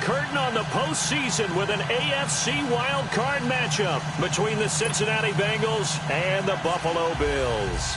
curtain on the postseason with an AFC wildcard matchup between the Cincinnati Bengals and the Buffalo Bills.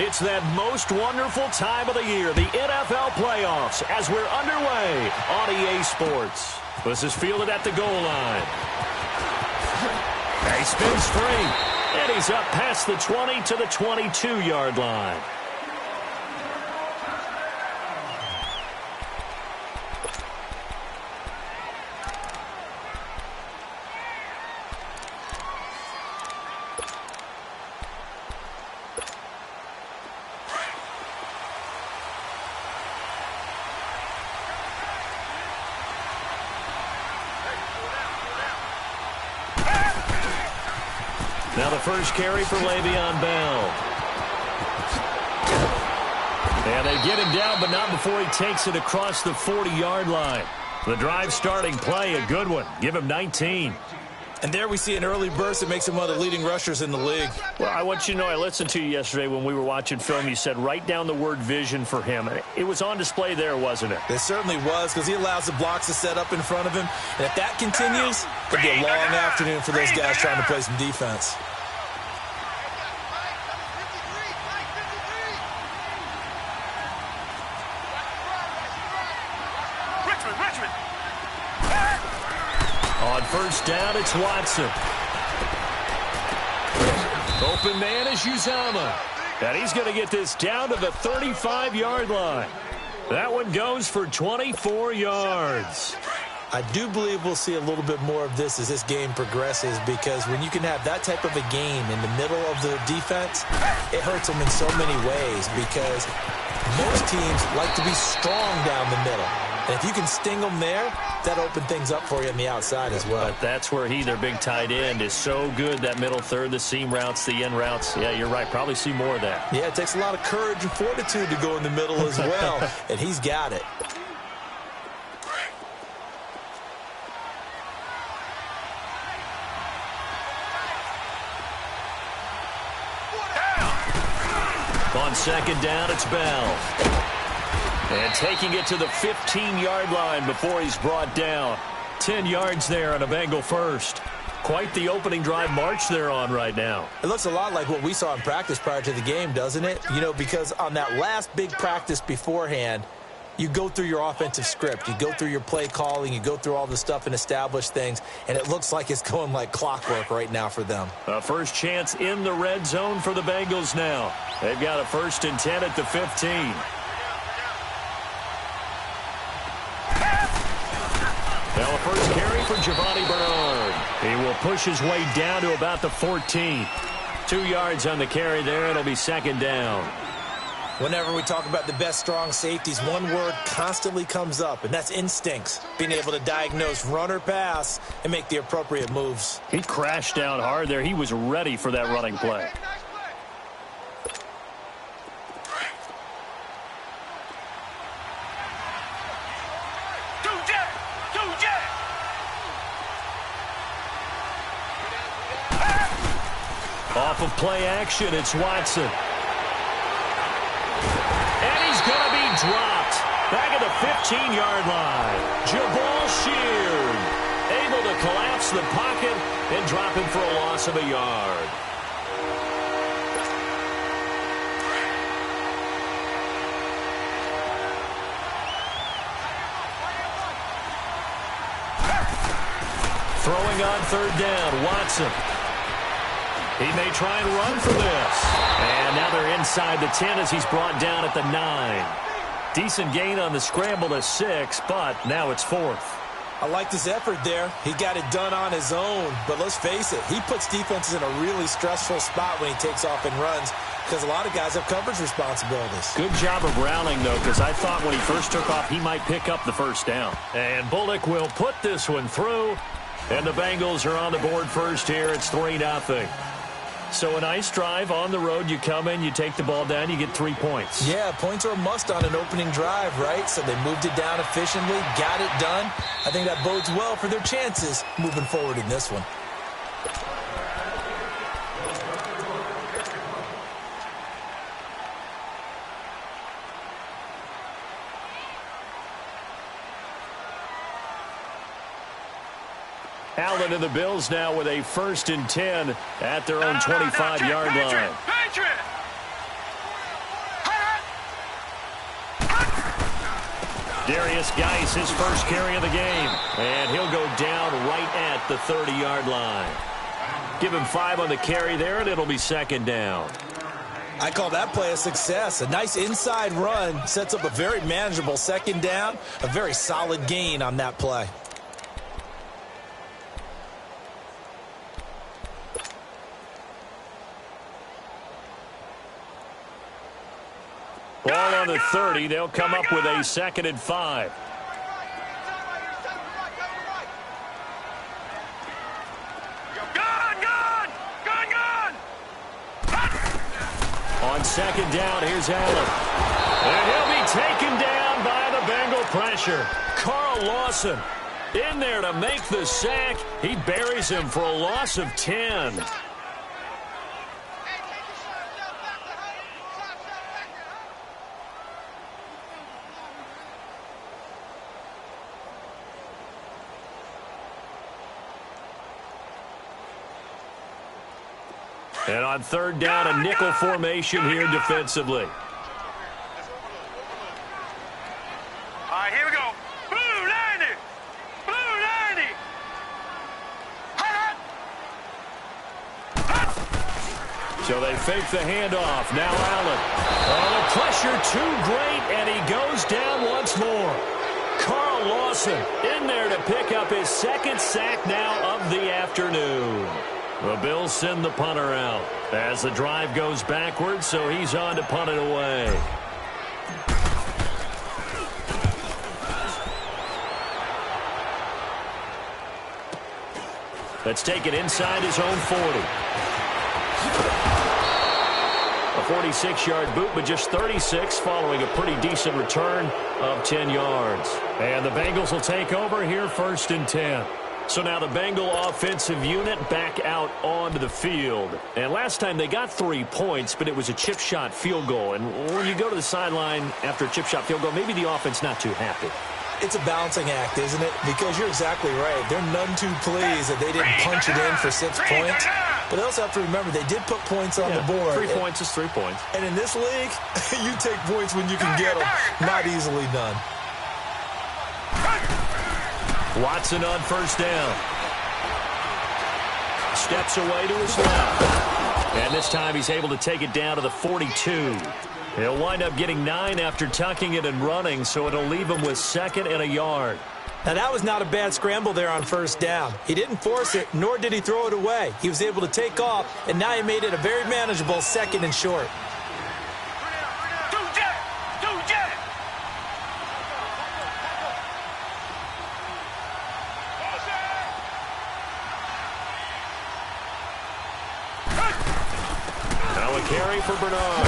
It's that most wonderful time of the year, the NFL playoffs, as we're underway on EA Sports. This is fielded at the goal line. He spins free, and he's up past the 20 to the 22-yard line. Now the first carry for Le'Veon Bell. And they get him down, but not before he takes it across the 40-yard line. The drive starting play, a good one. Give him 19. And there we see an early burst that makes him one of the leading rushers in the league. Well, I want you to know, I listened to you yesterday when we were watching film. You said write down the word vision for him. It was on display there, wasn't it? It certainly was, because he allows the blocks to set up in front of him. And if that continues, it'll be a long afternoon for those guys trying to play some defense. On first down, it's Watson. Open man is Uzama. And he's going to get this down to the 35-yard line. That one goes for 24 yards. I do believe we'll see a little bit more of this as this game progresses, because when you can have that type of a game in the middle of the defense, it hurts them in so many ways, because most teams like to be strong down the middle. And if you can sting them there, that opens things up for you on the outside as well. But that's where their big tight end, is so good, that middle third, the seam routes, the in routes. Yeah, you're right. Probably see more of that. Yeah, it takes a lot of courage and fortitude to go in the middle as well, and he's got it. On second down, it's Bell. And taking it to the 15-yard line before he's brought down. 10 yards there on a Bengal first. Quite the opening drive march they're on right now. It looks a lot like what we saw in practice prior to the game, doesn't it? You know, because on that last big practice beforehand, you go through your offensive script. You go through your play calling. You go through all the stuff and establish things. And it looks like it's going like clockwork right now for them. A first chance in the red zone for the Bengals now. They've got a 1st and 10 at the 15. Now a first carry for Giovanni Bernard. He will push his way down to about the 14. 2 yards on the carry there. It'll be second down. Whenever we talk about the best strong safeties, one word constantly comes up, and that's instincts. Being able to diagnose run or pass and make the appropriate moves. He crashed down hard there. He was ready for that running play. Off of play action, it's Watson. And he's going to be dropped. Back at the 15-yard line. Jabal Sheard able to collapse the pocket and drop him for a loss of a yard. Throwing on third down, Watson. He may try and run for this. And now they're inside the 10 as he's brought down at the 9. Decent gain on the scramble to 6, but now it's 4th. I like this effort there. He got it done on his own. But let's face it, he puts defenses in a really stressful spot when he takes off and runs, because a lot of guys have coverage responsibilities. Good job of rallying, though, because I thought when he first took off, he might pick up the first down. And Bullock will put this one through. And the Bengals are on the board first here. It's 3-0. So a nice drive on the road. You come in, you take the ball down, you get 3 points. Yeah, points are a must on an opening drive, right? So they moved it down efficiently, got it done. I think that bodes well for their chances moving forward in this one. Allen and the Bills now with a 1st and 10 at their own 25-yard line. Darius Geis, his first carry of the game. And he'll go down right at the 30-yard line. Give him 5 on the carry there, and it'll be 2nd down. I call that play a success. A nice inside run sets up a very manageable 2nd down. A very solid gain on that play. Ball on the 30. They'll come up with a 2nd and 5. On 2nd down, here's Allen. And he'll be taken down by the Bengal pressure. Carl Lawson in there to make the sack. He buries him for a loss of 10. And on 3rd down, a nickel formation here defensively. All right, here we go. Blue 90. Blue 90. So they fake the handoff. Now Allen. Oh, the pressure too great, and he goes down once more. Carl Lawson in there to pick up his 2nd sack now of the afternoon. The Bills send the punter out as the drive goes backwards, so he's on to punt it away. Let's take it inside his own 40. A 46-yard boot, but just 36 following a pretty decent return of 10 yards. And the Bengals will take over here 1st and 10. So now the Bengal offensive unit back out onto the field. And last time they got 3 points, but it was a chip shot field goal. And when you go to the sideline after a chip shot field goal, maybe the offense not too happy. It's a balancing act, isn't it? Because you're exactly right. They're none too pleased that they didn't punch it in for 6 points. But they also have to remember they did put points on the board. 3 points is 3 points. And in this league, you take points when you can get them. Not easily done. Watson on 1st down. Steps away to his left. And this time he's able to take it down to the 42. He'll wind up getting 9 after tucking it and running, so it'll leave him with 2nd and a yard. Now, that was not a bad scramble there on 1st down. He didn't force it, nor did he throw it away. He was able to take off, and now he made it a very manageable 2nd and short. Carry for Bernard.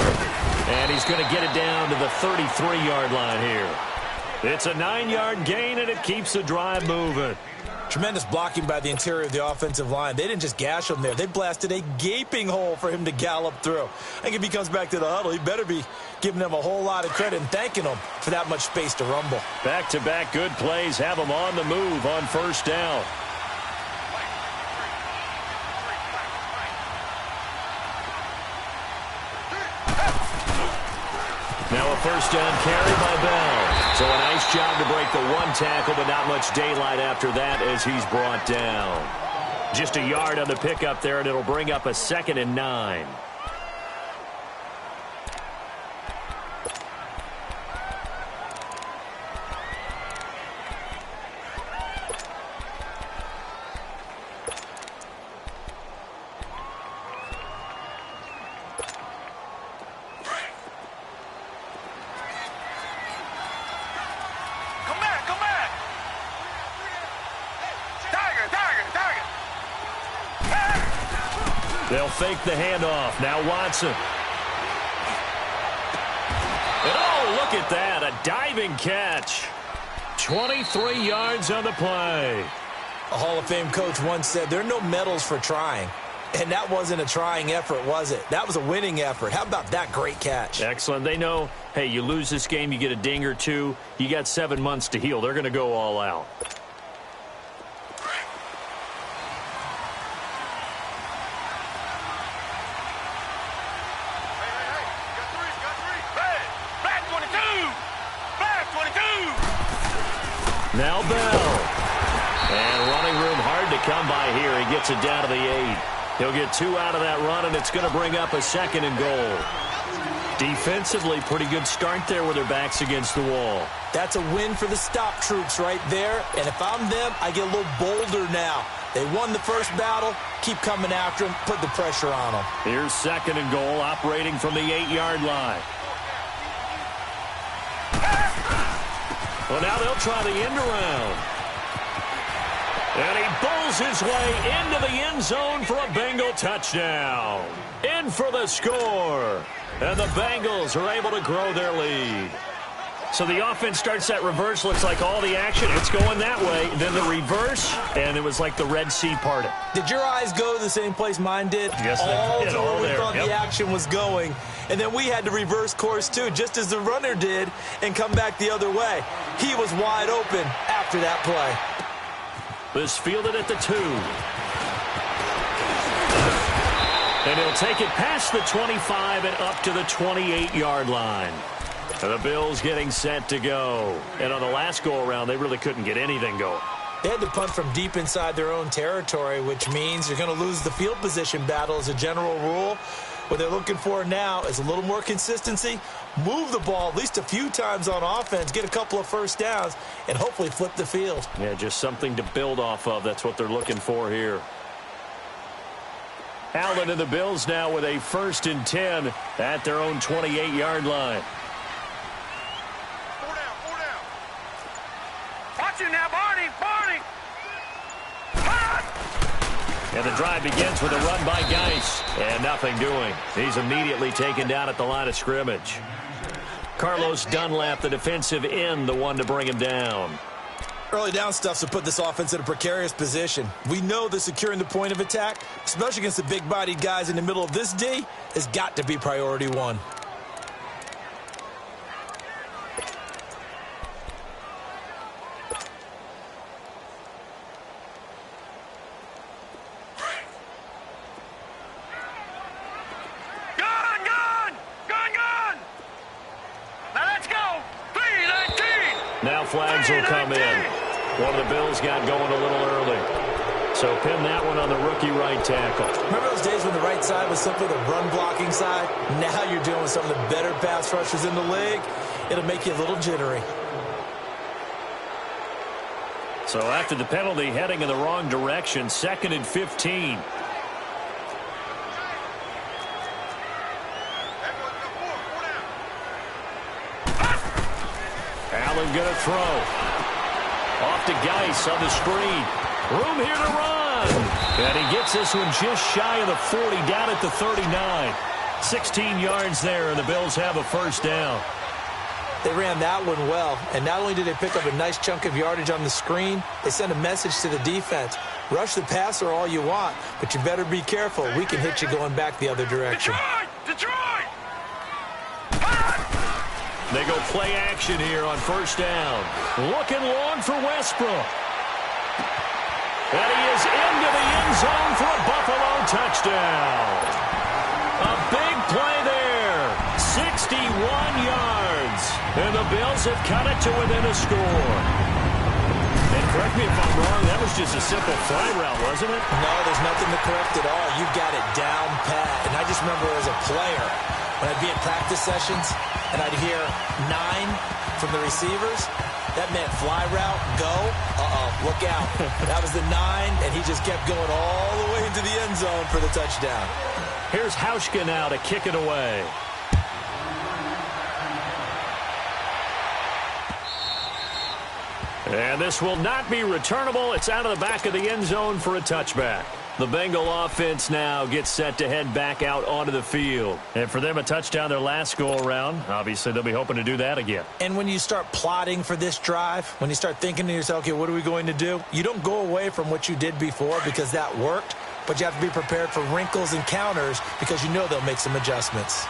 And he's going to get it down to the 33-yard line here. It's a 9-yard gain, and it keeps the drive moving. Tremendous blocking by the interior of the offensive line. They didn't just gash him there. They blasted a gaping hole for him to gallop through. I think if he comes back to the huddle, he better be giving them a whole lot of credit and thanking them for that much space to rumble. Back-to-back good plays have them on the move on 1st down. Now a 1st down carry by Bell. So a nice job to break the 1 tackle, but not much daylight after that as he's brought down. Just a yard on the pickup there, and it'll bring up a 2nd and 9. Tiger, Tiger, They'll fake the handoff. Now Watson. And oh, look at that. A diving catch. 23 yards on the play. A Hall of Fame coach once said, there are no medals for trying. And that wasn't a trying effort, was it? That was a winning effort. How about that great catch? Excellent. They know, hey, you lose this game, you get a ding or two. You got 7 months to heal. They're going to go all out. Now Bell. And running room hard to come by here. He gets it down to the 8. He'll get 2 out of that run, and it's going to bring up a 2nd and goal. Defensively, pretty good start there with their backs against the wall. That's a win for the stop troops right there. And if I'm them, I get a little bolder now. They won the first battle. Keep coming after them. Put the pressure on them. Here's 2nd and goal, operating from the 8-yard line. Well, now they'll try the end around. And he bowls his way into the end zone for a Bengal touchdown. In for the score. And the Bengals are able to grow their lead. So the offense starts that reverse. Looks like all the action, it's going that way. Then the reverse, and it was like the Red Sea parted. Did your eyes go to the same place mine did? Yes, they did. All All we there. thought Yep. the action was going. And then we had to reverse course, too, just as the runner did, and come back the other way. He was wide open after that play. This fielded at the 2. And he'll take it past the 25 and up to the 28-yard line. And the Bills getting set to go. And on the last go-around, they really couldn't get anything going. They had to punt from deep inside their own territory, which means you're going to lose the field position battle as a general rule. What they're looking for now is a little more consistency, move the ball at least a few times on offense, get a couple of first downs, and hopefully flip the field. Yeah, just something to build off of. That's what they're looking for here. Allen and the Bills now with a 1st and 10 at their own 28-yard line. 4 down. Watch it now, Barney. And the drive begins with a run by Geis. And nothing doing. He's immediately taken down at the line of scrimmage. Carlos Dunlap, the defensive end, the one to bring him down. Early down stuff's to put this offense in a precarious position. We know that securing the point of attack, especially against the big-bodied guys in the middle of this D, has got to be priority 1. Now flags will come in. One of the Bills got going a little early. So pin that one on the rookie right tackle. Remember those days when the right side was simply the run-blocking side? Now you're dealing with some of the better pass rushers in the league. It'll make you a little jittery. So after the penalty, heading in the wrong direction, 2nd and 15. Allen going to throw. Off to Geis on the screen. Room here to run. And he gets this one just shy of the 40, down at the 39. 16 yards there, and the Bills have a 1st down. They ran that one well, and not only did they pick up a nice chunk of yardage on the screen, they sent a message to the defense. Rush the passer all you want, but you better be careful. We can hit you going back the other direction. Detroit! They go play action here on 1st down. Looking long for Westbrook. And he is into the end zone for a Buffalo touchdown. A big play there. 61 yards. And the Bills have cut it to within a score. And correct me if I'm wrong, that was just a simple fly route, wasn't it? No, there's nothing to correct at all. You got it down pat. And I just remember as a player, when I'd be in practice sessions, and I'd hear 9 from the receivers, that meant fly route, go, look out. That was the 9, and he just kept going all the way into the end zone for the touchdown. Here's Hauschka now to kick it away. And this will not be returnable. It's out of the back of the end zone for a touchback. The Bengal offense now gets set to head back out onto the field. And for them, a touchdown their last go-around. Obviously, they'll be hoping to do that again. And when you start plotting for this drive, when you start thinking to yourself, okay, what are we going to do? You don't go away from what you did before because that worked, but you have to be prepared for wrinkles and counters because you know they'll make some adjustments.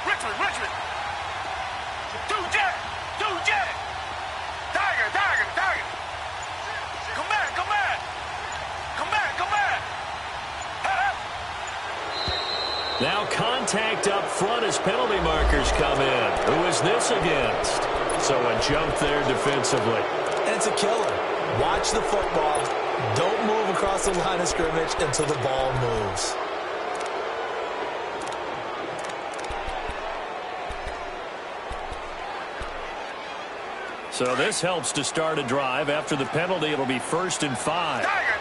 Richmond. Do jet. Tiger. Come back. Now contact up front as penalty markers come in. Who is this against? So a jump there defensively. And it's a killer. Watch the football. Don't move across the line of scrimmage until the ball moves. So this helps to start a drive. After the penalty, it'll be 1st and 5. Tiger.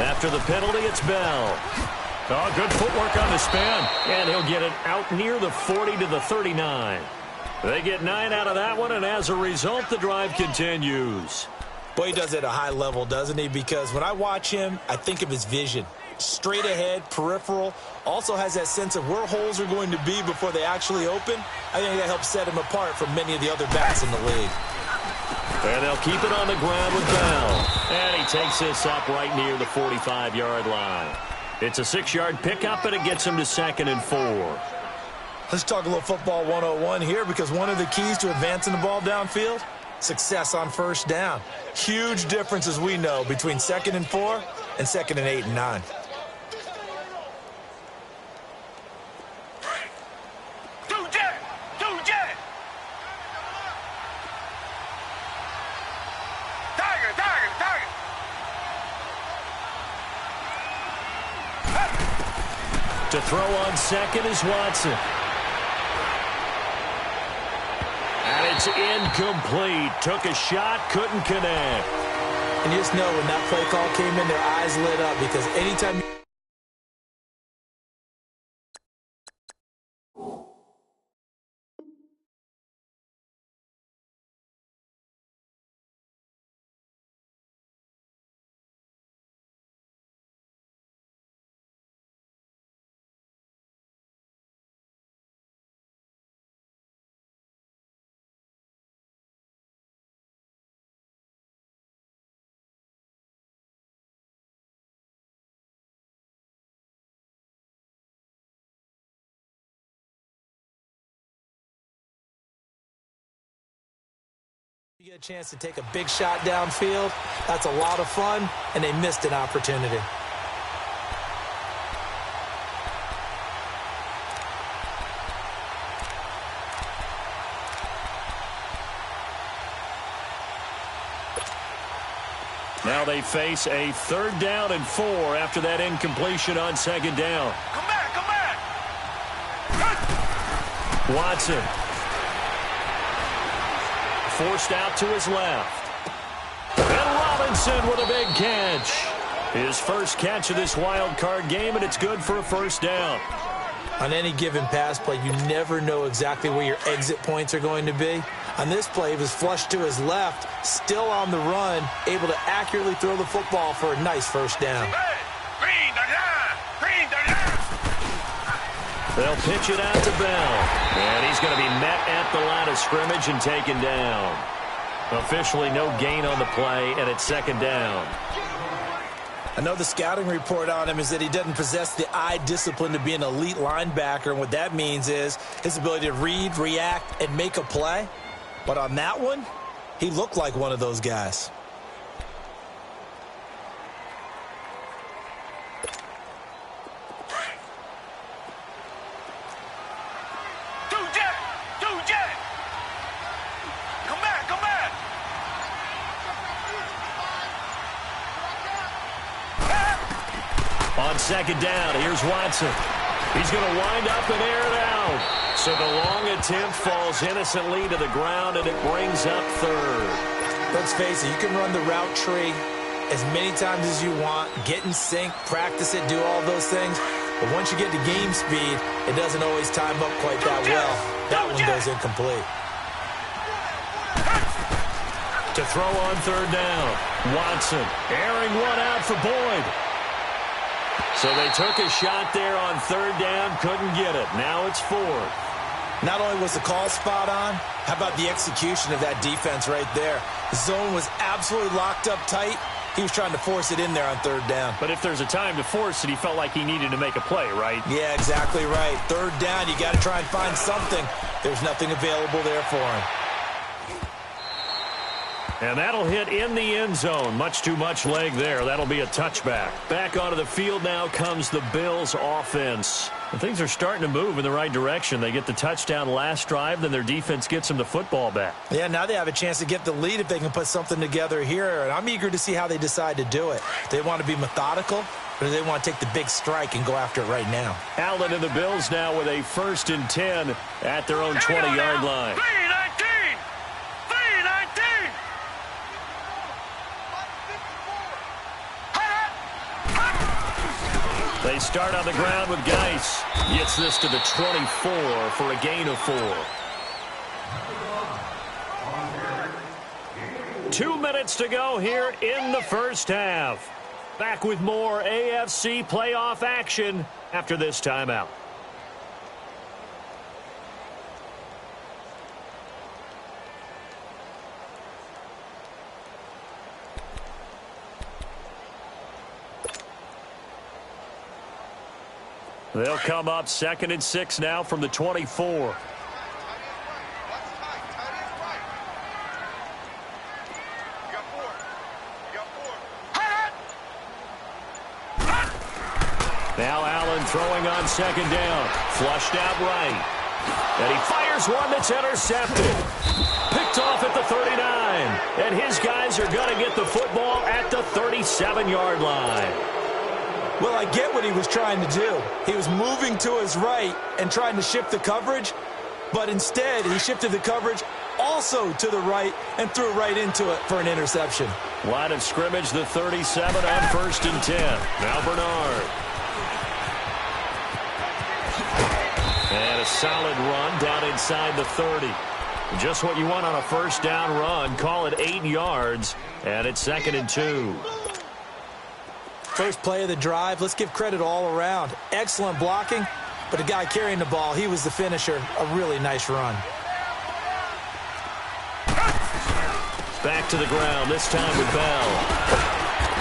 After the penalty, it's Bell. Oh, good footwork on the spin. And he'll get it out near the 40 to the 39. They get 9 out of that one, and as a result, the drive continues. Boy, he does it at a high level, doesn't he? Because when I watch him, I think of his vision. Straight ahead, peripheral, also has that sense of where holes are going to be before they actually open. I think that helps set him apart from many of the other backs in the league. And they'll keep it on the ground with Bell. And he takes this up right near the 45-yard line. It's a 6-yard pickup, and it gets him to 2nd and 4. Let's talk a little football 101 here, because one of the keys to advancing the ball downfield, success on 1st down. Huge difference, as we know, between 2nd and 4 and 2nd and 8 and 9. To throw on 2nd is Watson. And it's incomplete. Took a shot, couldn't connect. And you just know when that play call came in, their eyes lit up, because anytime you get a chance to take a big shot downfield, that's a lot of fun, and they missed an opportunity. Now they face a 3rd down and 4 after that incompletion on 2nd down. Come back. Watson. Forced out to his left. And Robinson with a big catch. His first catch of this wild card game, and it's good for a 1st down. On any given pass play, you never know exactly where your exit points are going to be. On this play, he was flushed to his left, still on the run, able to accurately throw the football for a nice 1st down. Green the line. They'll pitch it out to Bell. And he's going to be met at the line of scrimmage and taken down. Officially no gain on the play, and it's 2nd down. I know the scouting report on him is that he doesn't possess the eye discipline to be an elite linebacker, and what that means is his ability to read, react, and make a play. But on that one, he looked like one of those guys. On 2nd down, here's Watson. He's going to wind up and air it out. So the long attempt falls innocently to the ground, and it brings up 3rd. Let's face it, you can run the route tree as many times as you want, get in sync, practice it, do all those things. But once you get to game speed, it doesn't always time up quite that well. That one goes incomplete. To throw on third down. Watson airing one out for Boyd. So they took a shot there on third down, couldn't get it. Now it's fourth. Not only was the call spot on, how about the execution of that defense right there? The zone was absolutely locked up tight. He was trying to force it in there on third down. But if there's a time to force it, he felt like he needed to make a play, right? Yeah, exactly right. Third down, you got to try and find something. There's nothing available there for him. And that'll hit in the end zone. Much too much leg there. That'll be a touchback. Back onto the field now comes the Bills offense. And things are starting to move in the right direction. They get the touchdown last drive, then their defense gets them the football back. Yeah, now they have a chance to get the lead if they can put something together here. And I'm eager to see how they decide to do it. They want to be methodical, or do they want to take the big strike and go after it right now? Allen and the Bills now with a 1st and 10 at their own 20-yard line. 3-19! 3-19! They start on the ground with Geis. Gets this to the 24 for a gain of 4. 2 minutes to go here in the first half. Back with more AFC playoff action after this timeout. They'll come up 2nd and 6 now from the 24. Now Allen throwing on 2nd down. Flushed out right. And he fires one that's intercepted. Picked off at the 39. And his guys are going to get the football at the 37-yard line. Well, I get what he was trying to do. He was moving to his right and trying to shift the coverage, but instead he shifted the coverage also to the right and threw right into it for an interception. Line of scrimmage, the 37 on 1st and 10. Now Bernard. And a solid run down inside the 30. Just what you want on a 1st down run. Call it 8 yards, and it's 2nd and 2. First play of the drive, let's give credit all around. Excellent blocking, but the guy carrying the ball, he was the finisher. A really nice run. Back to the ground, this time with Bell.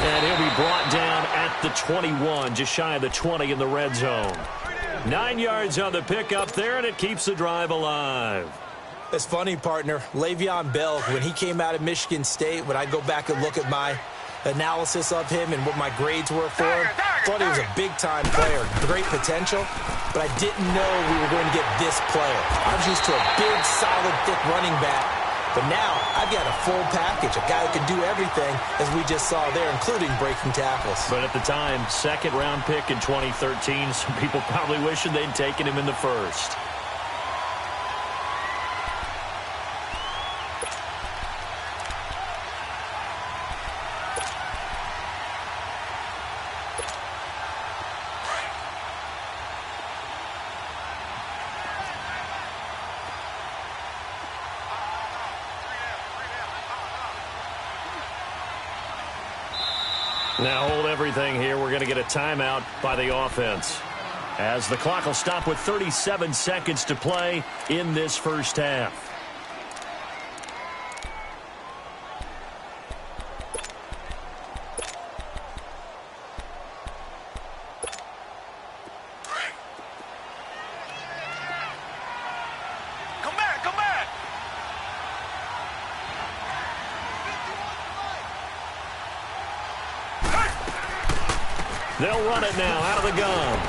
And he'll be brought down at the 21, just shy of the 20 in the red zone. 9 yards on the pickup there, and it keeps the drive alive. It's funny, partner. Le'Veon Bell, when he came out of Michigan State, when I go back and look at my analysis of him and what my grades were for him, thought he was a big-time player, great potential, but I didn't know we were going to get this player. I was used to a big, solid, thick running back, but now I've got a full package, a guy who can do everything, as we just saw there, including breaking tackles. But at the time, 2nd-round pick in 2013, some people probably wishing they'd taken him in the 1st. Now hold everything here. We're going to get a timeout by the offense, as the clock will stop with 37 seconds to play in this first half. They'll run it now out of the gun.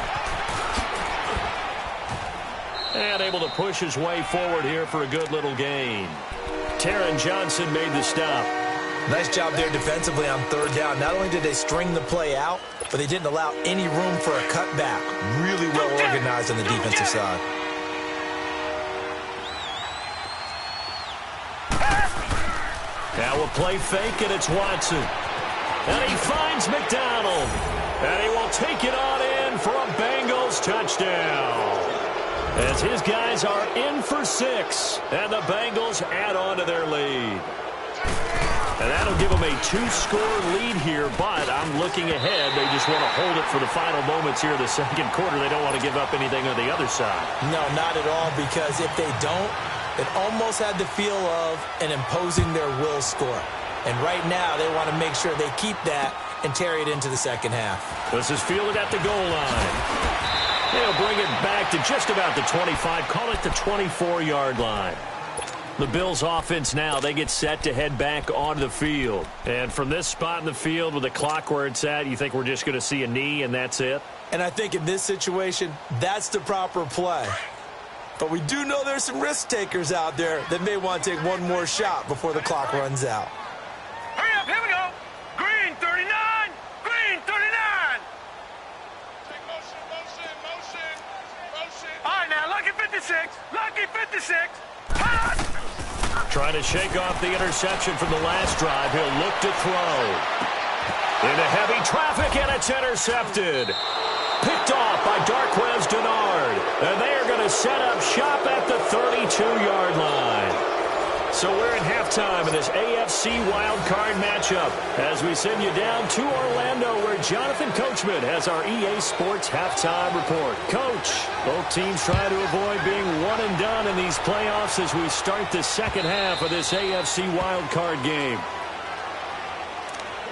And able to push his way forward here for a good little gain. Taron Johnson made the stop. Nice job there defensively on 3rd down. Not only did they string the play out, but they didn't allow any room for a cutback. Really well organized on the defensive side. Now a play fake, and it's Watson. And he finds McDonald. And he will take it on in for a Bengals Bills touchdown. As his guys are in for 6, and the Bengals add on to their lead. And that'll give them a 2-score lead here, but I'm looking ahead. They just want to hold it for the final moments here in the second quarter. They don't want to give up anything on the other side. No, not at all, because if they don't, it almost had the feel of an imposing their will score. And right now, they want to make sure they keep that and carry it into the second half. This is fielded at the goal line. They'll bring it back to just about the 25, call it the 24-yard line. The Bills' offense now, they get set to head back onto the field. And from this spot in the field with the clock where it's at, you think we're just going to see a knee and that's it? And I think in this situation, that's the proper play. But we do know there's some risk takers out there that may want to take one more shot before the clock runs out. Hurry up, here we go. Green 39, green 39. Take motion. All right, now, lucky 56, lucky 56. Trying to shake off the interception from the last drive. He'll look to throw. Into heavy traffic, and it's intercepted. Picked off by Darquez Denard. And they are going to set up shop at the 32-yard line. So we're in halftime in this AFC wildcard matchup as we send you down to Orlando where Jonathan Coachman has our EA Sports halftime report. Coach, both teams try to avoid being one and done in these playoffs as we start the second half of this AFC wildcard game.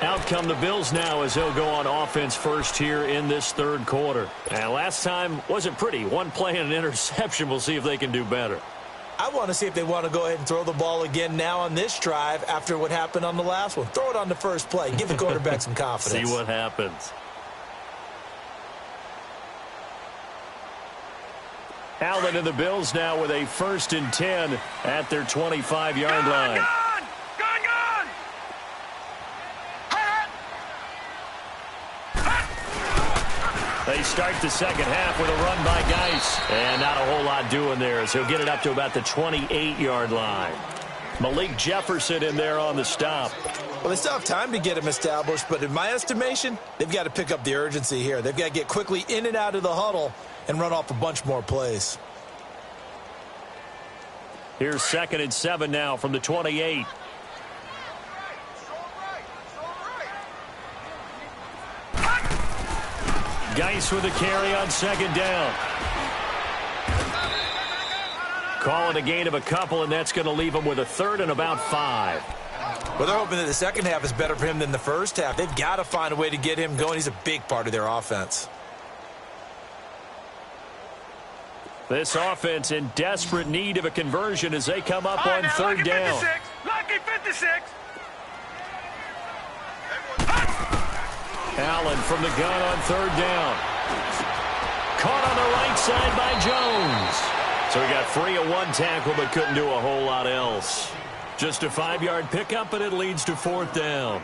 Out come the Bills now as they'll go on offense first here in this third quarter. And last time wasn't pretty. One play and an interception. We'll see if they can do better. I want to see if they want to go ahead and throw the ball again now on this drive after what happened on the last one. Throw it on the first play. Give the quarterback some confidence. See what happens. Allen and the Bills now with a 1st and 10 at their 25-yard line. Gone! They start the second half with a run by Geis. And not a whole lot doing there, so he'll get it up to about the 28-yard line. Malik Jefferson in there on the stop. Well, they still have time to get him established, but in my estimation, they've got to pick up the urgency here. They've got to get quickly in and out of the huddle and run off a bunch more plays. Here's 2nd and 7 now from the 28. Geis with a carry on 2nd down. Calling a gain of a couple, and that's going to leave him with a 3rd and about 5. Well, they're hoping that the second half is better for him than the first half. They've got to find a way to get him going. He's a big part of their offense. This offense in desperate need of a conversion as they come up on 3rd down. 56, lucky 56. Allen from the gun on 3rd down. Caught on the right side by Jones. So he got free of one tackle but couldn't do a whole lot else. Just a 5-yard pickup, and it leads to 4th down.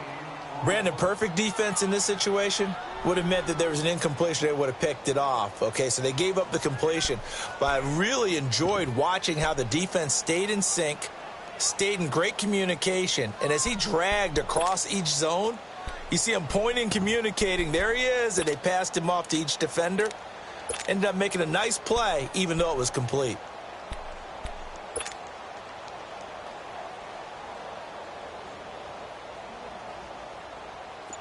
Brandon, perfect defense in this situation would have meant that there was an incompletion. They would have picked it off. Okay, so they gave up the completion. But I really enjoyed watching how the defense stayed in sync, stayed in great communication. And as he dragged across each zone, you see him pointing, communicating. There he is, and they passed him off to each defender. Ended up making a nice play, even though it was complete.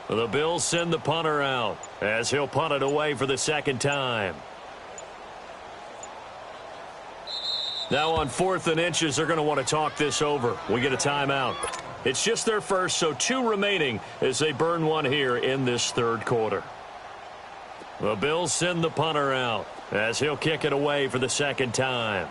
The Bills send the punter out as he'll punt it away for the 2nd time. Now on 4th and inches, they're going to want to talk this over. We get a timeout. It's just their first, so 2 remaining as they burn one here in this 3rd quarter. The Bills send the punter out as he'll kick it away for the 2nd time.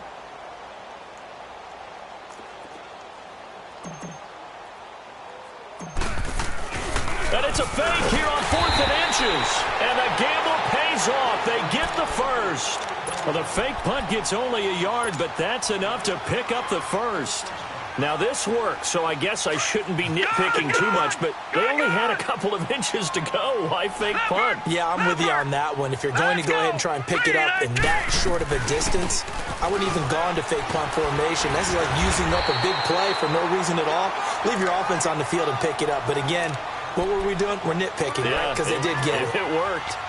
And it's a fake here on 4th and inches. And the gamble pays off. They get the first. Well, the fake punt gets only a yard, but that's enough to pick up the first. Now, this works, so I guess I shouldn't be nitpicking too much, but they only had a couple of inches to go. Why fake punt? Yeah, I'm with you on that one. If you're going to go ahead and try and pick it up in that short of a distance, I wouldn't even go into fake punt formation. This is like using up a big play for no reason at all. Leave your offense on the field and pick it up. But again, what were we doing? We're nitpicking, right? Because they did get it. It worked.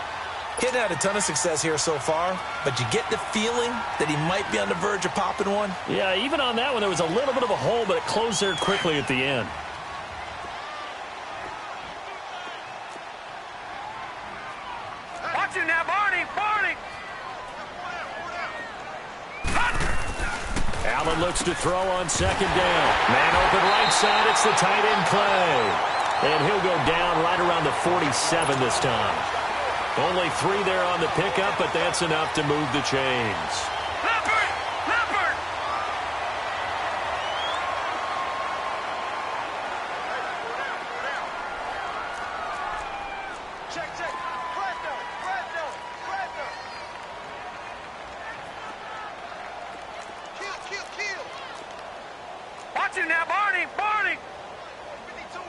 He hadn't had a ton of success here so far, but you get the feeling that he might be on the verge of popping one. Yeah, even on that one, there was a little bit of a hole, but it closed there quickly at the end. Watch you now, Barney! Barney! Allen looks to throw on second down. Man open right side, it's the tight end Clay. And he'll go down right around the 47 this time. Only 3 there on the pickup, but that's enough to move the chains. Leopard! Leopard! Check, check. Brando, Brando, Brando. Kill, kill, kill. Watch you now, Barney! Barney! 52.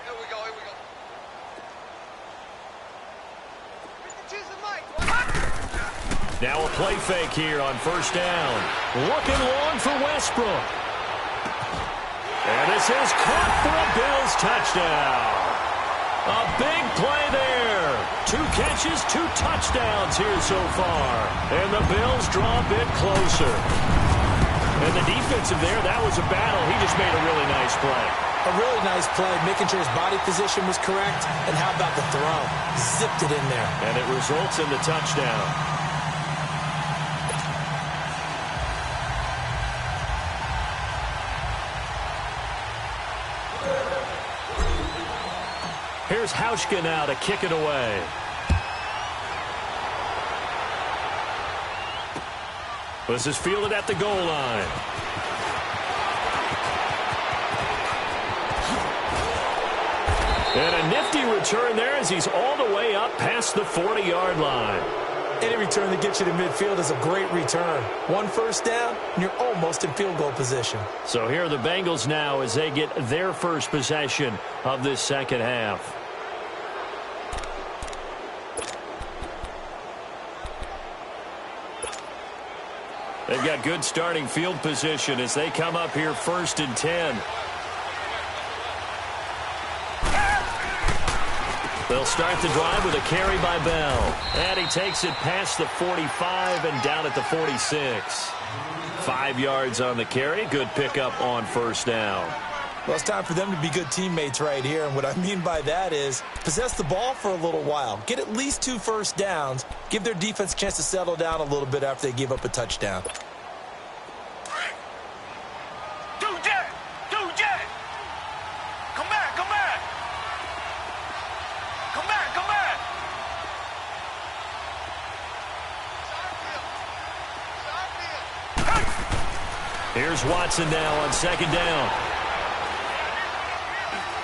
Here we go, here we go. 52's the mic. Now a play fake here on first down. Looking long for Westbrook. And this is caught for a Bills touchdown. A big play there. 2 catches, 2 touchdowns here so far. And the Bills draw a bit closer. And the defensive there, that was a battle. He just made a really nice play. A really nice play, making sure his body position was correct. And how about the throw? Zipped it in there. And it results in the touchdown. Here's Hauschka now to kick it away. This is fielded at the goal line. And a nifty return there as he's all the way up past the 40-yard line. Any return that gets you to midfield is a great return. 1 first down, and you're almost in field goal position. So here are the Bengals now as they get their first possession of this second half. They've got good starting field position as they come up here 1st and 10. They'll start the drive with a carry by Bell. And he takes it past the 45 and down at the 46. 5 yards on the carry. Good pickup on first down. Well, it's time for them to be good teammates right here. And what I mean by that is possess the ball for a little while. Get at least 2 first downs. Give their defense a chance to settle down a little bit after they give up a touchdown. Do Jet! Do Jet! Come back, come back! Come back, come back! Here's Watson now on second down.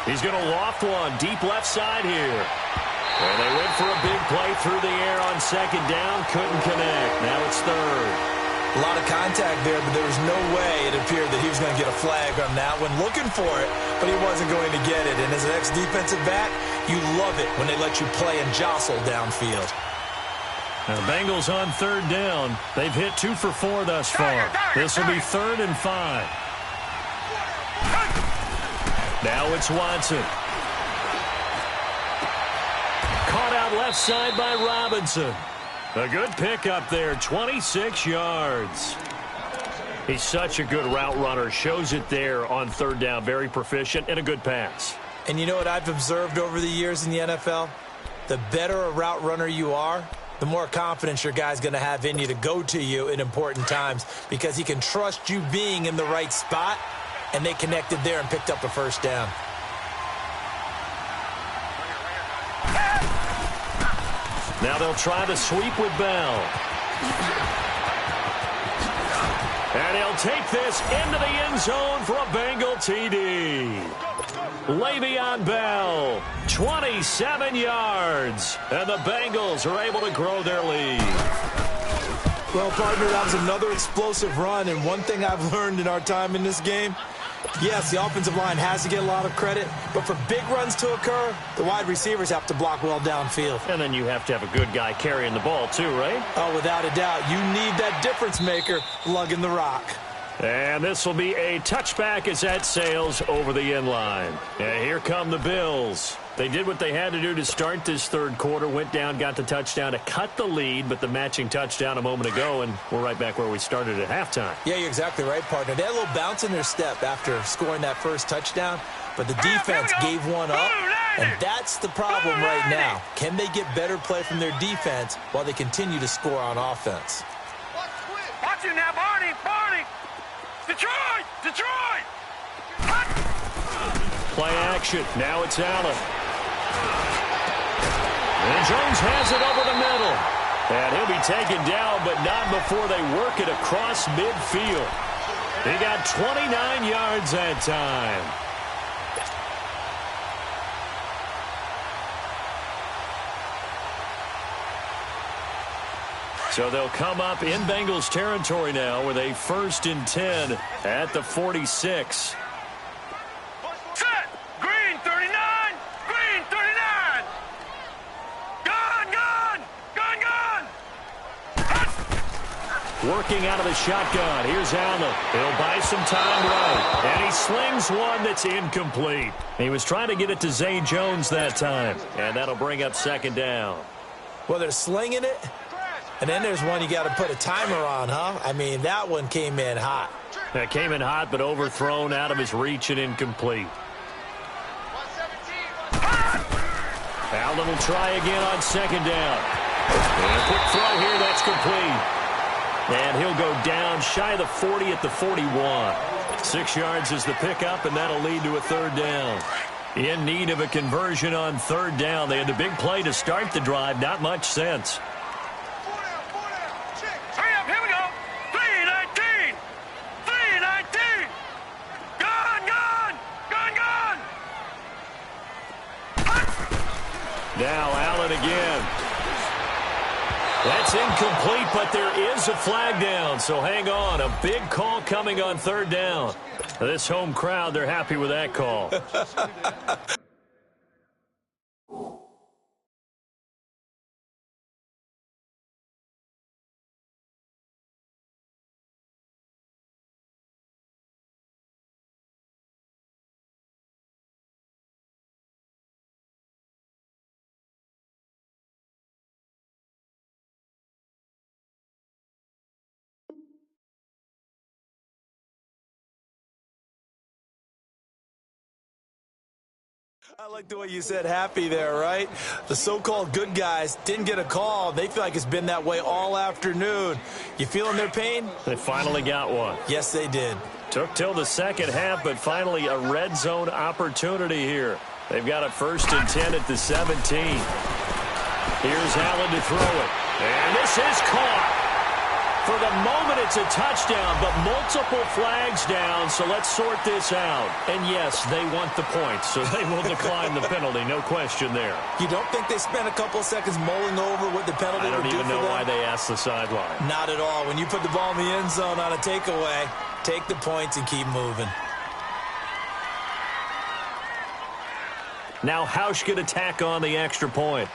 He's going to loft one deep left side here. And they went for a big play through the air on second down. Couldn't connect. Now it's third. A lot of contact there, but there was no way it appeared that he was going to get a flag on that one. Looking for it, but he wasn't going to get it. And as an ex-defensive back, you love it when they let you play and jostle downfield. Now, the Bengals on third down. They've hit 2 for 4 thus far. This will be 3rd and 5. Now it's Watson. Caught out left side by Robinson. A good pickup there, 26 yards. He's such a good route runner. Shows it there on third down. Very proficient and a good pass. And you know what I've observed over the years in the NFL? The better a route runner you are, the more confidence your guy's going to have in you to go to you in important times because he can trust you being in the right spot, and they connected there and picked up a first down. Now they'll try the sweep with Bell. And he'll take this into the end zone for a Bengal TD. Le'Veon Bell, 27 yards. And the Bengals are able to grow their lead. Well, partner, that was another explosive run. And one thing I've learned in our time in this game, yes, the offensive line has to get a lot of credit, but for big runs to occur, the wide receivers have to block well downfield. And then you have to have a good guy carrying the ball too, right? Oh, without a doubt. You need that difference maker lugging the rock. And this will be a touchback as that sails over the end line. And here come the Bills. They did what they had to do to start this third quarter, went down, got the touchdown to cut the lead, but the matching touchdown a moment ago, and we're right back where we started at halftime. Yeah, you're exactly right, partner. They had a little bounce in their step after scoring that first touchdown, but the defense gave one up, and that's the problem right now. Can they get better play from their defense while they continue to score on offense? Watch you now, Barney! Barney! Detroit! Detroit! Play action. Now it's Allen. And Jones has it over the middle. And he'll be taken down, but not before they work it across midfield. He got 29 yards that time. So they'll come up in Bengals territory now with a 1st and 10 at the 46. Set! Green 39! Green 39! Gun! Gun! Gun! Gun! Working out of the shotgun. Here's Allen. He'll buy some time right. And he slings one that's incomplete. He was trying to get it to Zay Jones that time. And that'll bring up 2nd down. Well, they're slinging it, and then there's one you got to put a timer on, huh? I mean, that one came in hot. That came in hot, but overthrown, out of his reach and incomplete. Allen will try again on 2nd down. And a quick throw here, that's complete. And he'll go down shy of the 40 at the 41. 6 yards is the pickup, and that'll lead to a 3rd down. In need of a conversion on 3rd down. They had the big play to start the drive. Not much sense. Hurry up, here we go! 3-19! 3-19! Gun! Gun! Gun! Gun! Now Allen again. That's incomplete, but there is a flag down, so hang on. A big call coming on 3rd down. This home crowd, they're happy with that call. I like the way you said happy there, right? The so-called good guys didn't get a call. They feel like it's been that way all afternoon. You feeling their pain? They finally got one. Yes, they did. Took till the 2nd half, but finally a red zone opportunity here. They've got a 1st and 10 at the 17. Here's Allen to throw it. And this is caught. For the moment, it's a touchdown, but multiple flags down, so let's sort this out. And yes, they want the points, so they will decline the penalty, no question there. You don't think they spent a couple of seconds mulling over what the penalty would do for them? I don't even know why they asked the sideline. Not at all. When you put the ball in the end zone on a takeaway, take the points and keep moving. Now Hausch could attack on the extra point.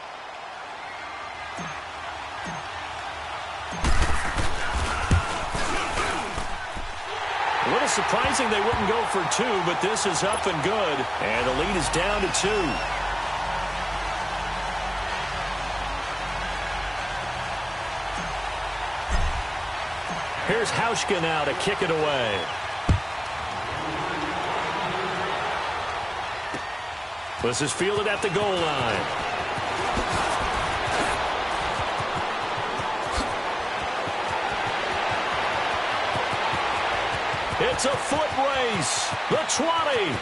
A little surprising they wouldn't go for 2, but this is up and good. And the lead is down to 2. Here's Hauschka now to kick it away. This is fielded at the goal line. It's a foot race. The 20.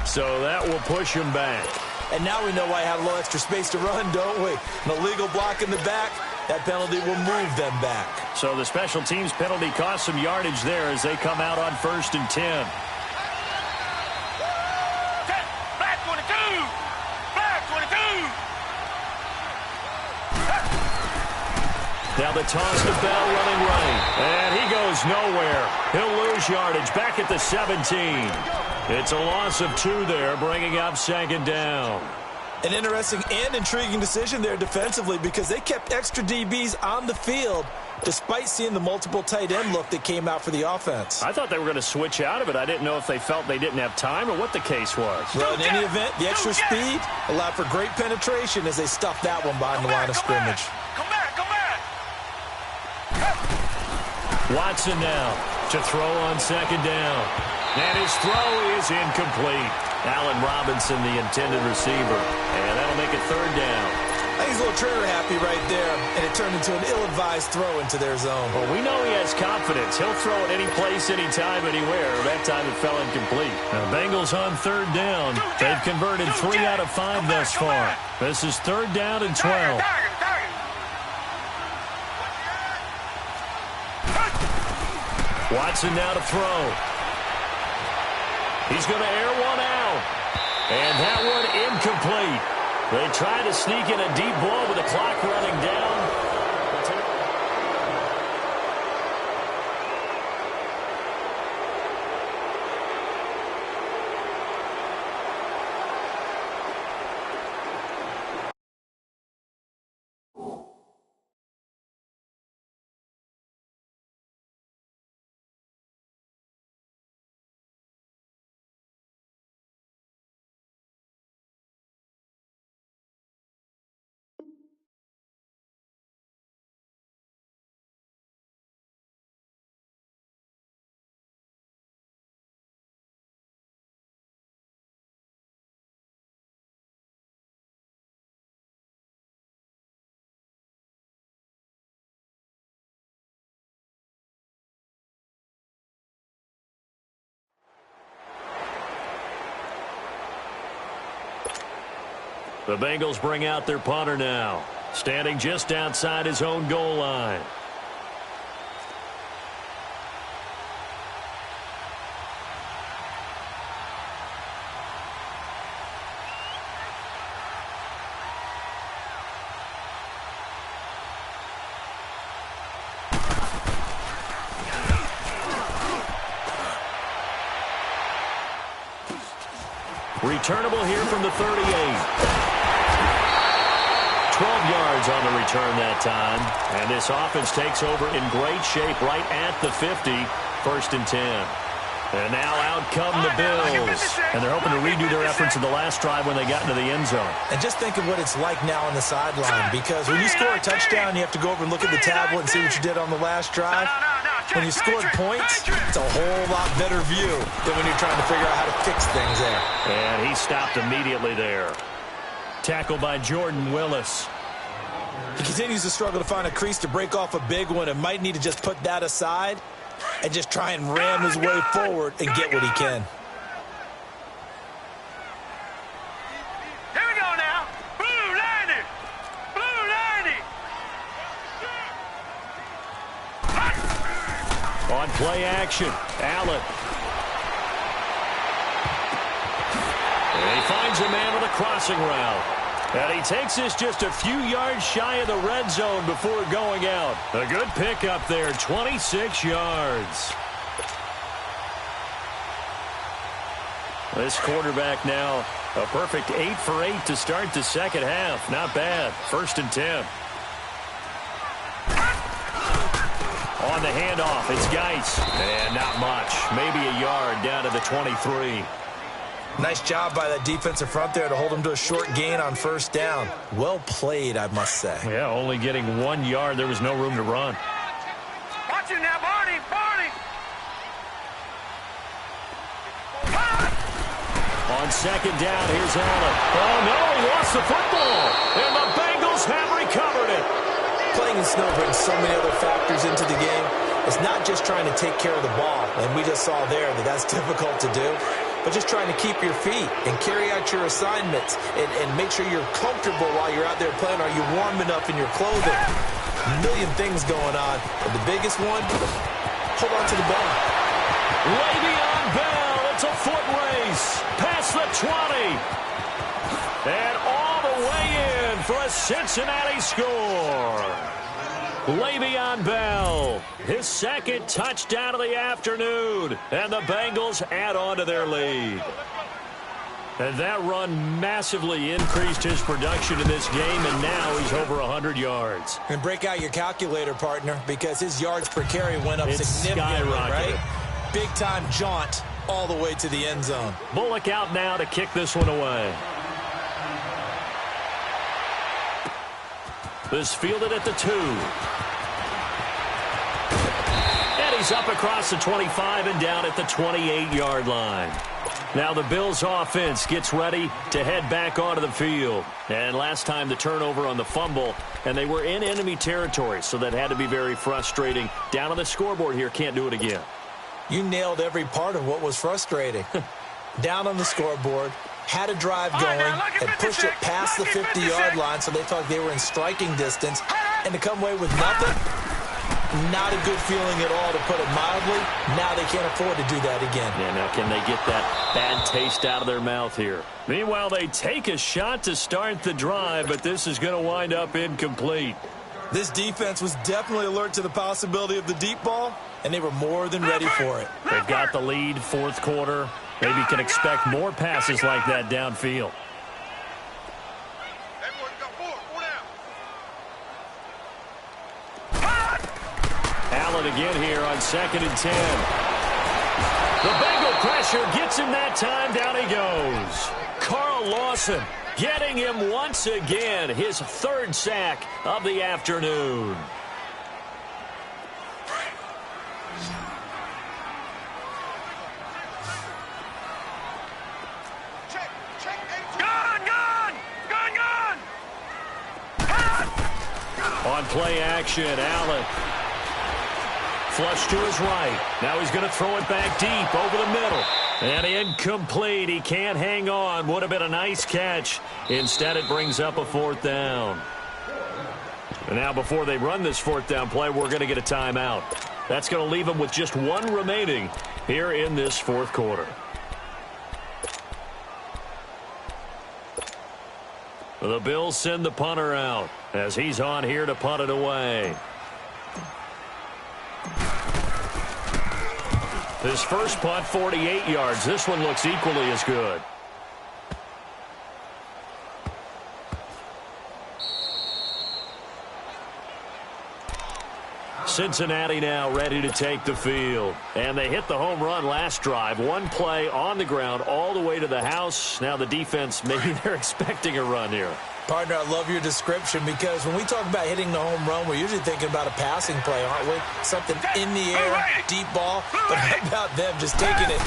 So that will push him back. And now we know why I have a little extra space to run, don't we? An illegal block in the back. That penalty will move them back. So the special teams penalty cost some yardage there as they come out on 1st and 10. Flag 22! Flag 22! Now the toss to Bell running right. And he goes nowhere. He'll lose yardage back at the 17. It's a loss of 2 there, bringing up 2nd down. An interesting and intriguing decision there defensively because they kept extra DBs on the field despite seeing the multiple tight end look that came out for the offense. I thought they were going to switch out of it. I didn't know if they felt they didn't have time or what the case was. Well, in any event, the extra speed allowed for great penetration as they stuffed that one behind the line of scrimmage. Come back, come back. Watson now to throw on second down. And his throw is incomplete. Allen Robinson, the intended receiver. And that'll make it third down. I think he's a little trigger happy right there, and it turned into an ill-advised throw into their zone. Well, we know he has confidence. He'll throw it any place, anytime, anywhere. That time it fell incomplete. Now, Bengals on third down. They've converted 3 out of 5 thus far. This is third down and 12. Watson now to throw. He's going to air one out. And that one incomplete. They try to sneak in a deep ball with the clock running down. The Bengals bring out their punter now, standing just outside his own goal line. Returnable here from the 38. 12 yards on the return that time. And this offense takes over in great shape right at the 50. First and 10. And now out come the Bills. And they're hoping to redo their efforts in the last drive when they got into the end zone. And just think of what it's like now on the sideline, because when you score a touchdown, you have to go over and look at the tablet and see what you did on the last drive. When you scored points, it's a whole lot better view than when you're trying to figure out how to fix things there. And he stopped immediately there. Tackled by Jordan Willis. He continues to struggle to find a crease to break off a big one and might need to just put that aside and just try and ram his way forward and get what he can. Here we go now. Blue 90. Blue 90. On play action, Allen. And he finds a man with a crossing route. And he takes this just a few yards shy of the red zone before going out. A good pickup there, 26 yards. This quarterback now, a perfect 8 for 8 to start the second half. Not bad. First and 10. On the handoff, it's Geis. And not much. Maybe a yard down to the 23. Nice job by that defensive front there to hold him to a short gain on first down. Well played, I must say. Yeah, only getting 1 yard. There was no room to run. Watch it now, Barney. Barney. On second down, here's Allen. Oh, no, he lost the football. And the Bengals have recovered it. Playing in snow brings so many other factors into the game. It's not just trying to take care of the ball, and we just saw there that that's difficult to do, but just trying to keep your feet and carry out your assignments and make sure you're comfortable while you're out there playing. Are you warm enough in your clothing? A million things going on, but the biggest one, hold on to the ball. Le'Veon Bell, it's a foot race. Past the 20. And all the way in for a Cincinnati score. Le'Veon Bell, his second touchdown of the afternoon, and the Bengals add on to their lead. And that run massively increased his production in this game, and now he's over 100 yards. And break out your calculator, partner, because his yards per carry went up significantly, right? Big-time jaunt all the way to the end zone. Bullock out now to kick this one away. This fielded at the 2. And he's up across the 25 and down at the 28-yard line. Now the Bills offense gets ready to head back onto the field. And last time the turnover on the fumble, and they were in enemy territory, so that had to be very frustrating. Down on the scoreboard here, can't do it again. You nailed every part of what was frustrating. Down on the scoreboard, had a drive going, and pushed it past the 50-yard line so they thought they were in striking distance, and to come away with nothing, not a good feeling at all, to put it mildly. Now they can't afford to do that again. Yeah, now can they get that bad taste out of their mouth here? Meanwhile, they take a shot to start the drive, but this is going to wind up incomplete. This defense was definitely alert to the possibility of the deep ball, and they were more than ready for it. They've got the lead, fourth quarter. Maybe can expect more passes like that downfield. Allen again here on 2nd and 10. The Bengal pressure gets him that time. Down he goes. Carl Lawson getting him once again. His 3rd sack of the afternoon. On play action, Allen. Flush to his right. Now he's going to throw it back deep over the middle. And incomplete. He can't hang on. Would have been a nice catch. Instead, it brings up a 4th down. And now before they run this 4th down play, we're going to get a timeout. That's going to leave them with just 1 remaining here in this 4th quarter. The Bills send the punter out as he's on here to punt it away. His first punt, 48 yards. This one looks equally as good. Cincinnati now ready to take the field. And they hit the home run last drive. 1 play on the ground all the way to the house. Now the defense, maybe they're expecting a run here. Partner, I love your description, because when we talk about hitting the home run, we're usually thinking about a passing play, aren't we? Something in the air, deep ball. But how about them just taking it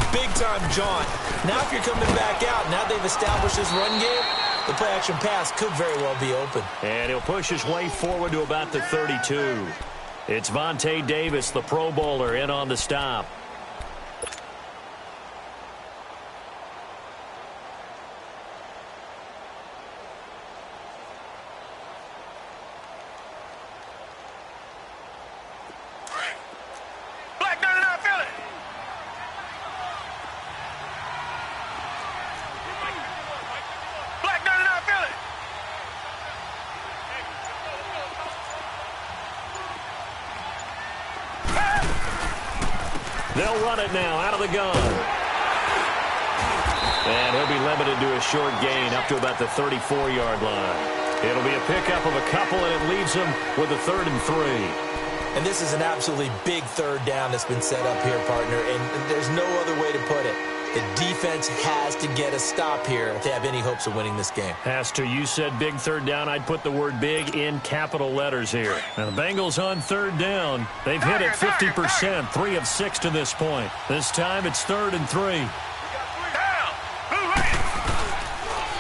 big-time jaunt? Now if you're coming back out, now they've established this run game, the play-action pass could very well be open. And he'll push his way forward to about the 32. It's Vontae Davis, the Pro Bowler, in on the stop. They'll run it now out of the gun. And he'll be limited to a short gain up to about the 34-yard line. It'll be a pickup of a couple, and it leaves him with a 3rd and 3. And this is an absolutely big 3rd down that's been set up here, partner, and there's no other way to put it. The defense has to get a stop here if they have any hopes of winning this game. Has to. You said big 3rd down. I'd put the word big in capital letters here. Now the Bengals on 3rd down. They've hit it 50%, 3 of 6 to this point. This time it's 3rd and 3.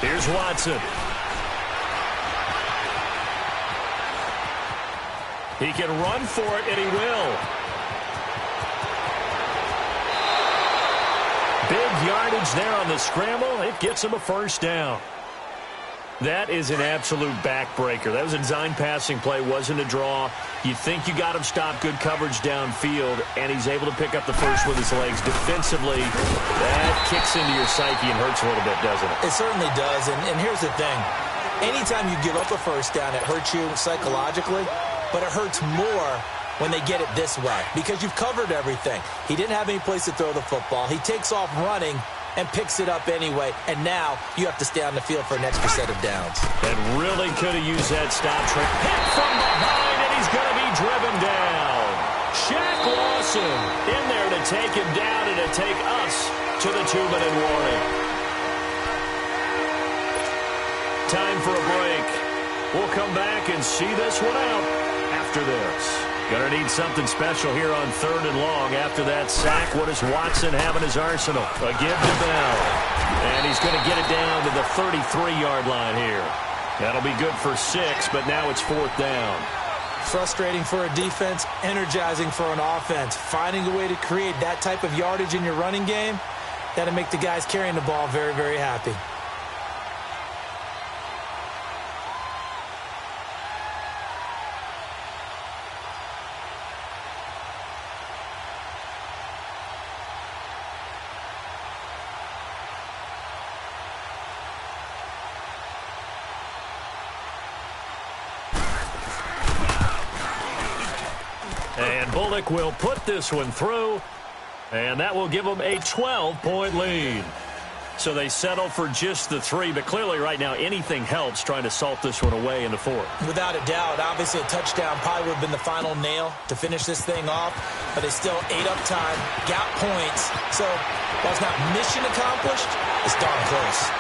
Here's Watson. He can run for it, and he will. Big yardage there on the scramble. It gets him a 1st down. That is an absolute backbreaker. That was a design passing play, wasn't a draw. You think you got him stopped, good coverage downfield, and he's able to pick up the 1st with his legs. Defensively, that kicks into your psyche and hurts a little bit, doesn't it? It certainly does, and here's the thing. Anytime you give up a 1st down, it hurts you psychologically, but it hurts more when they get it this way, because you've covered everything. He didn't have any place to throw the football. He takes off running, and picks it up anyway. And now you have to stay on the field for an extra set of downs. And really could have used that stop trick. Hit from behind, and he's going to be driven down. Shaq Lawson in there to take him down and to take us to the 2-minute warning. Time for a break. We'll come back and see this one out after this. Gonna need something special here on 3rd and long. After that sack, what does Watson have in his arsenal? A give to Bell. And he's going to get it down to the 33-yard line here. That'll be good for 6, but now it's 4th down. Frustrating for a defense, energizing for an offense. Finding a way to create that type of yardage in your running game, that'll make the guys carrying the ball very, very happy. And Bullock will put this one through, and that will give them a 12-point lead. So they settle for just the 3, but clearly right now anything helps trying to salt this one away in the 4th. Without a doubt, obviously a touchdown probably would have been the final nail to finish this thing off, but it's still ate up time, got points. So while it's not mission accomplished, it's darn close.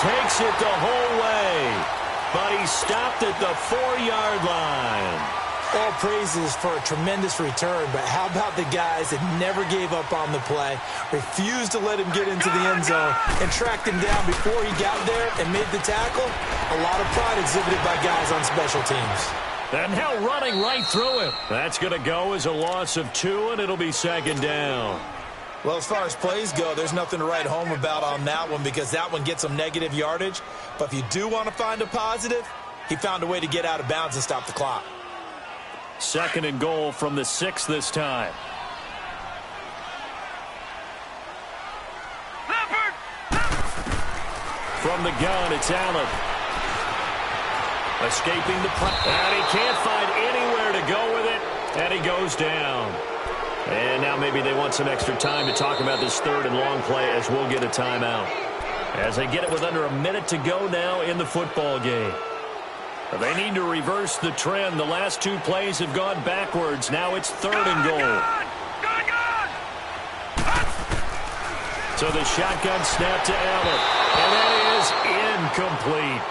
Takes it the whole way, but he stopped at the 4-yard line. All praises for a tremendous return, but how about the guys that never gave up on the play, refused to let him get into the end zone, and tracked him down before he got there and made the tackle? A lot of pride exhibited by guys on special teams. And now running right through him. That's going to go as a loss of 2, and it'll be 2nd down. Well, as far as plays go, there's nothing to write home about on that one because that one gets some negative yardage. But if you do want to find a positive, he found a way to get out of bounds and stop the clock. 2nd and goal from the 6 this time. From the gun, it's Allen. Escaping the punt. And he can't find anywhere to go with it. And he goes down. And now maybe they want some extra time to talk about this 3rd and long play as we'll get a timeout. As they get it with under a minute to go now in the football game. They need to reverse the trend. The last 2 plays have gone backwards. Now it's 3rd and goal. So the shotgun snap to Allen. And that is incomplete.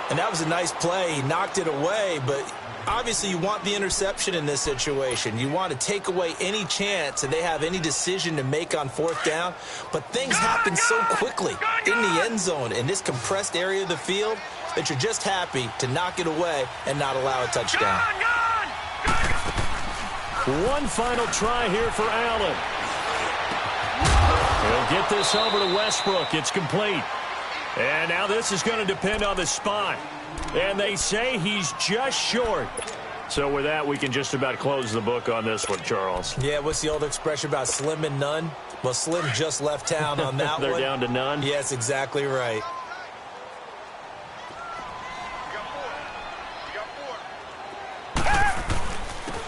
And that was a nice play. He knocked it away, but obviously you want the interception in this situation. You want to take away any chance that they have any decision to make on 4th down. But things happen so quickly in the end zone in this compressed area of the field that you're just happy to knock it away and not allow a touchdown. One final try here for Allen. He'll get this over to Westbrook. It's complete. And now this is going to depend on the spot. And they say he's just short. So with that, we can just about close the book on this one, Charles. Yeah, what's the old expression about slim and none? Well, Slim just left town on that They're one. down to none? Yes, exactly right.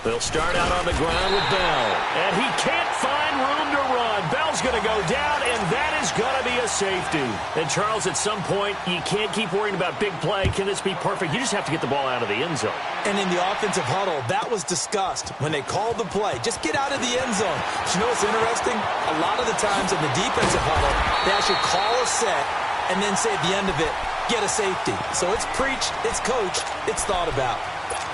They'll start out on the ground with Bell. And he can't find room to run. Bell's going to go down, and that is going to be a safety. And, Charles, at some point, you can't keep worrying about big play. Can this be perfect? You just have to get the ball out of the end zone. And in the offensive huddle, that was discussed when they called the play. Just get out of the end zone. But you know what's interesting? A lot of the times in the defensive huddle, they actually call a set and then say at the end of it, get a safety. So it's preached, it's coached, it's thought about.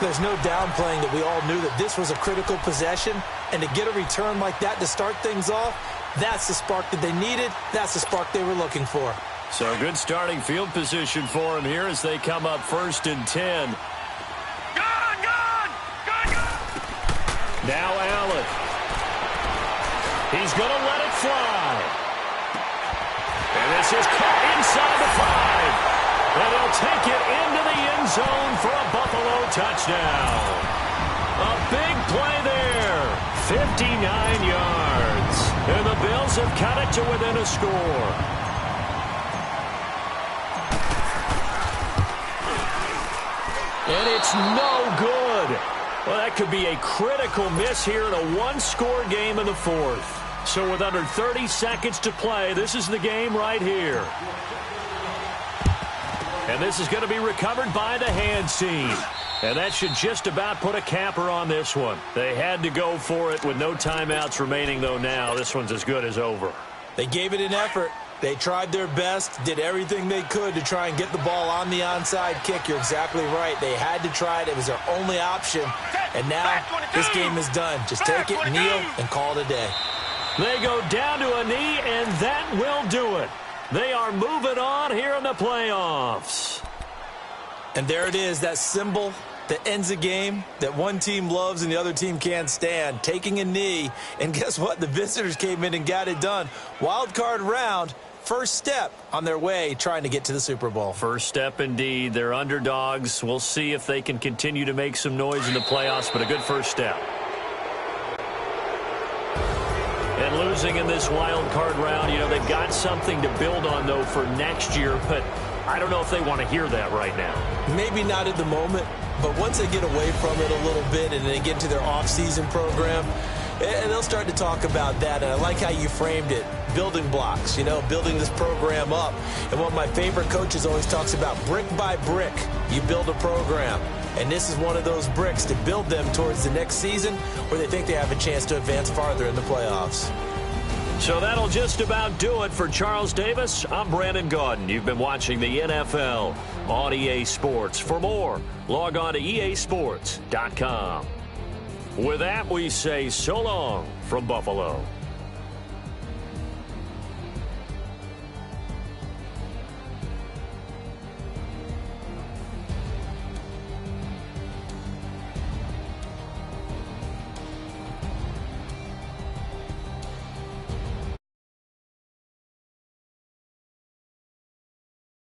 There's no downplaying that we all knew that this was a critical possession, and to get a return like that to start things off, that's the spark that they needed. That's the spark they were looking for. So good starting field position for him here as they come up 1st and 10. Now Allen. He's going to let it fly. And this is caught inside the 5. And they'll take it into the end zone for a Buffalo touchdown. A big play there. 59 yards. And the Bills have cut it to within a score. And it's no good. Well, that could be a critical miss here in a one-score game in the fourth. So with under 30 seconds to play, this is the game right here. And this is going to be recovered by the hands team. And that should just about put a capper on this one. They had to go for it with no timeouts remaining, though now. This one's as good as over. They gave it an effort. They tried their best, did everything they could to try and get the ball on the onside kick. You're exactly right. They had to try it. It was their only option. And now this game is done. Just take it, kneel, and call it a day. They go down to a knee, and that will do it. They are moving on here in the playoffs. And there it is, that symbol that ends a game that one team loves and the other team can't stand, taking a knee. And guess what? The visitors came in and got it done. Wild card round, first step on their way trying to get to the Super Bowl. First step indeed. They're underdogs. We'll see if they can continue to make some noise in the playoffs, but a good first step. And losing in this wild card round, you know, they've got something to build on, though, for next year, but I don't know if they want to hear that right now. Maybe not at the moment, but once they get away from it a little bit and they get to their off-season program, and they'll start to talk about that. And I like how you framed it, building blocks, you know, building this program up. And one of my favorite coaches always talks about brick by brick, you build a program. And this is one of those bricks to build them towards the next season where they think they have a chance to advance farther in the playoffs. So that'll just about do it for Charles Davis. I'm Brandon Gaudin. You've been watching the NFL on EA Sports. For more, log on to easports.com. With that, we say so long from Buffalo.